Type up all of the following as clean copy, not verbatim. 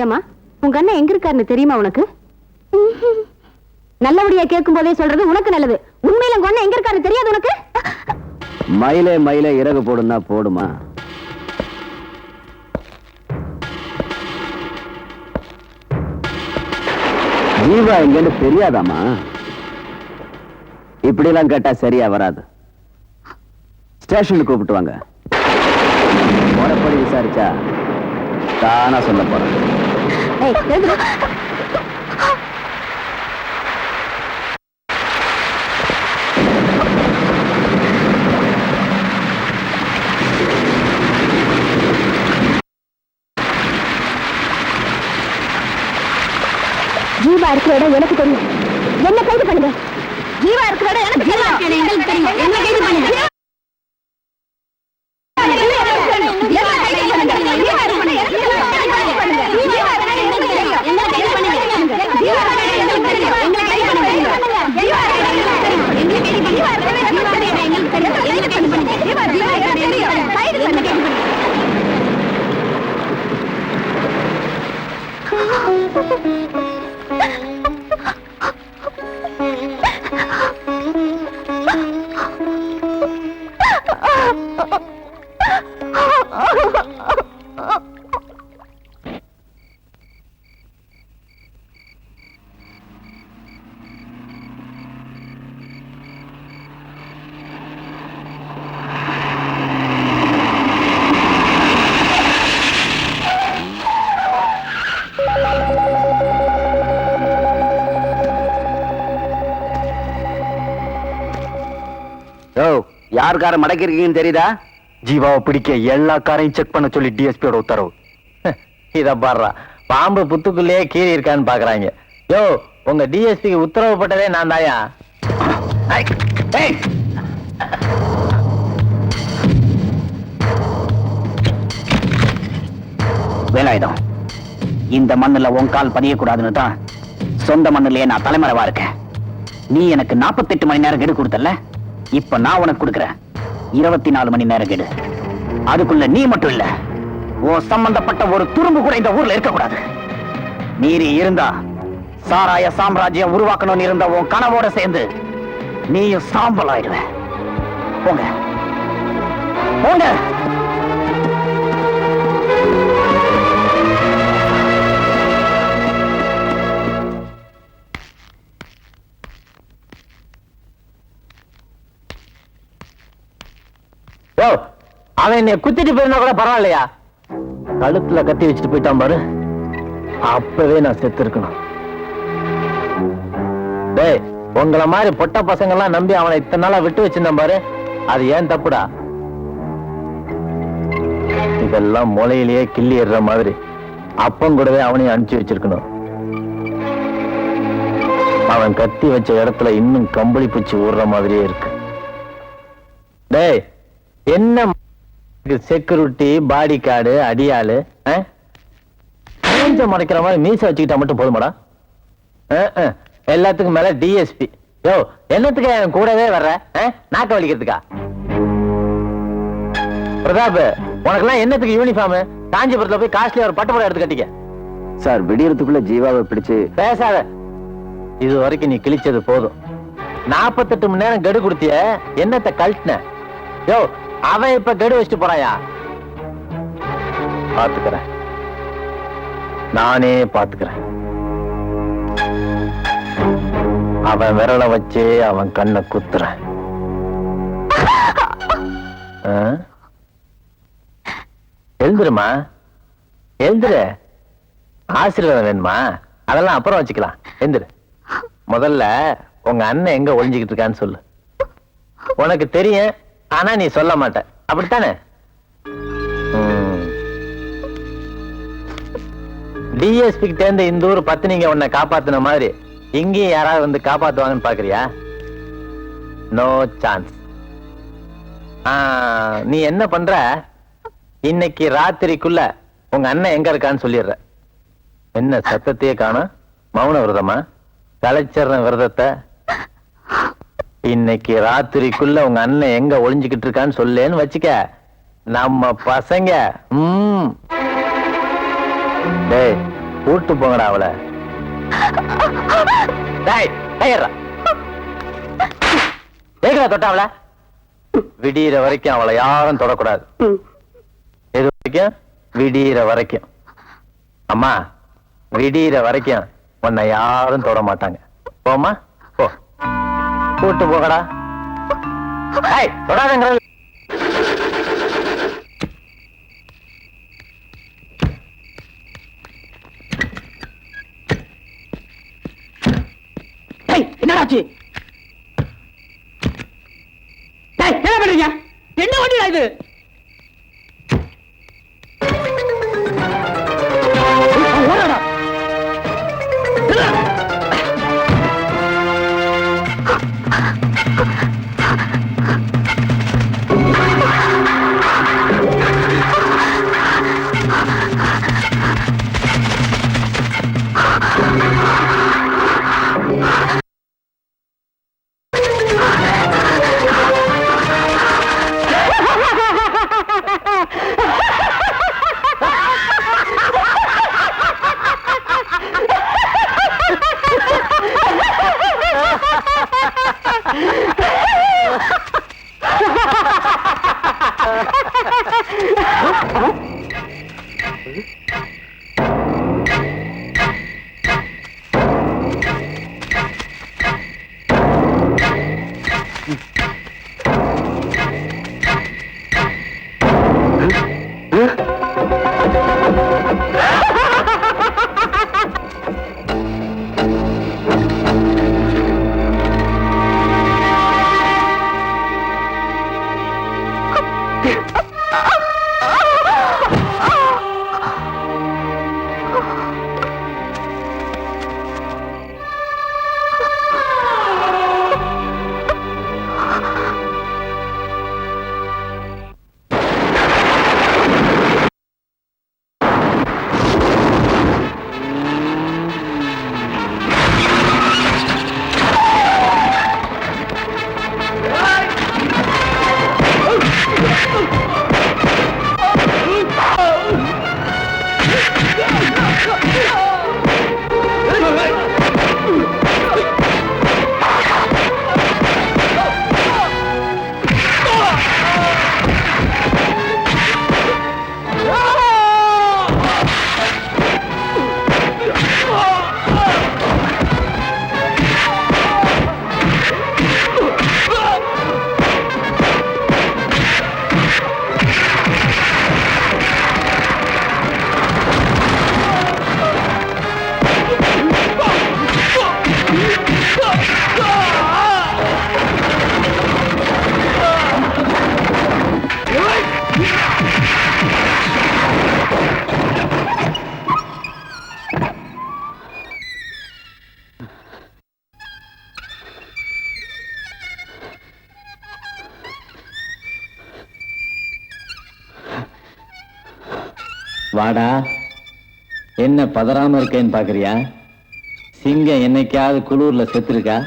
ஏமா உங்க அண்ணன் எங்க இருக்காருன்னு தெரியுமா உனக்கு? நல்லபடியா கேட்கும் போதே சொல்றது உனக்கு நல்லது. உண்மையில உங்க அண்ணன் எங்க இருக்காருன்னு தெரியாது உனக்கு? மயிலே மயிலே இறகு போடுனா போடுமா? ஜீவா எங்கன்னு தெரியாதாமா? இப்படி எல்லாம் கேட்டா சரியா வராது. ஸ்டேஷனுக்கு கூப்பிட்டு வாங்க. முறைப்படி விசாரிச்சா தானா சொல்ல போறேன். ஜீவா இருக்கிற இடம் எனக்கு தெரியும். என்ன கைது பண்ணுங்க. ஜீவா இருக்கிற இடம் எனக்கு தெரியும். என்ன கைது பண்ணுங்க. யார் காரை மடக்கி இருக்கீங்கன்னு தெரியுதா? ஜீவாவை பிடிக்க எல்லா காரையும் செக் பண்ண சொல்லி டிஎஸ்பியோட உத்தரவு. இத பாடுறா, பாம்பு புத்துக்குள்ளேயே கீறி இருக்கான்னு பாக்குறாங்க. யோ, உங்க டிஎஸ்பிக்கு உத்தரவு போட்டதே நான் தாயா. வேலாயுதம், இந்த மண்ணுல உன் கால் பதியக்கூடாதுன்னு தான் சொந்த மண்ணுலயே நான் தலைமறைவா இருக்கேன். நீ எனக்கு 48 மணி நேரம் கெடு கொடுத்தல, இப்ப நான் உனக்கு கொடுக்கிறேன் 24 மணி நேரம் கெடு. அதுக்குள்ள நீ மட்டும் இல்ல, உன் சம்பந்தப்பட்ட ஒரு துரும்பு கூட இந்த ஊர்ல இருக்கக்கூடாது. மீறி இருந்தா சாராய சாம்ராஜ்யம் உருவாக்கணும்னு இருந்த உன் கனவோட சேர்ந்து நீயும் சாம்பல் ஆயிடுவ. போங்க போங்க. அவன் என்னை குத்திட்டு போயிருந்தா கூட பரவாயில்லையா? கழுத்துல கத்தி வச்சுட்டு போயிட்டான் பாரு, அப்பவே நான் செத்து இருக்கணும். டேய், உங்களை மாதிரி பொட்ட பசங்க எல்லாம் நம்பி அவனை இத்தனை நாளா விட்டு வச்சிருந்தான் பாரு, அது ஏன் தப்புடா? இதெல்லாம் முளையிலேயே கிள்ளி ஏறுற மாதிரி அப்பம் கூடவே அவனையும் அனுப்பிச்சு வச்சிருக்கணும். அவன் கத்தி வச்ச இடத்துல இன்னும் கம்பளி பூச்சி ஊடுற மாதிரியே இருக்கு. டேய், என்ன செக்யூரிட்டி, பாடி கார்டு, அடியாளு மறைக்கிற மாதிரி மீச வச்சுக்கிட்டா மட்டும் போதுமாடா? எல்லாத்துக்கும் மேல டிஎஸ்பி. யோ, என்னத்துக்கு என் கூடவே வர்ற? நாக்க வலிக்கிறதுக்கா? பிரதாப், உனக்கெல்லாம் என்னத்துக்கு யூனிஃபார்ம்? காஞ்சிபுரத்துல போய் காஸ்ட்லியா ஒரு பட்டுப்புடவை எடுத்து கட்டிக்க. சார், விடியறதுக்குள்ள ஜீவாவை பிடிச்சு. பேசாத, இது வரைக்கும் நீ கிழிச்சது போதும். 48 மணி நேரம் கெடு கொடுத்திய, என்னத்தை கழட்டின? யோ, அவன் இப்ப கெடு வச்சுட்டு போறாயா? பாத்துக்கிறேன், நானே பாத்துக்கிறேன். அவன் விரலை வச்சு அவன் கண்ணை குத்துறேன். எழுந்துருமா, எழுந்துரு. ஆசீர்வாதம் வேணுமா? அதெல்லாம் அப்புறம் வச்சுக்கலாம். எழுந்துரு. முதல்ல உங்க அண்ணன் எங்க ஒளிஞ்சுக்கிட்டு இருக்கான்னு சொல்லு. உனக்கு தெரியும், ஆனா நீ சொல்ல மாட்ட, அப்படித்தானே? டிஎஸ்பி கிட்ட இருந்து இந்த ஊர் பத்தினிங்க உன்னை காப்பாத்தின மாதிரி இங்கேயும் யாராவது வந்து காப்பாத்துவாங்கன்னு பாக்குறியா? No chance. நீ என்ன பண்ற, இன்னைக்கு ராத்திரிக்குள்ள உங்க அண்ணன் எங்க இருக்கான்னு சொல்லிடுற. என்ன சத்தத்தையே காணோம்? மௌன விரதமா? கலைச்சர்ற விரதத்தை. இன்னைக்கு ராத்திரிக்குள்ள உங்க அண்ணன் எங்க ஒளிஞ்சுக்கிட்டு இருக்கான்னு சொல்லேன்னு வச்சுக்க, நம்ம பசங்க. டேய், கூட்டு போங்கடா அவளை. டேய், கையேறா. ஏகடா தொட்டா அவளை? விடியிற வரைக்கும் அவளை யாரும் தொடக்கூடாது. எது வரைக்கும்? விடியிற வரைக்கும். அம்மா, விடியிற வரைக்கும் உன்னை யாரும் தொட மாட்டாங்க. போமா, போ. கூட்டு போகடா. தொடாதங்கிற. என்னடாச்சு? என்ன பண்றீங்க? என்ன வண்டியா இது? ஓடடா. வாடா. என்ன பதறாம இருக்கேன்னு பாக்குறியா? சிங்கம் என்னைக்காவது குளூர்ல செத்துருக்கா?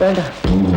வேண்டாம்.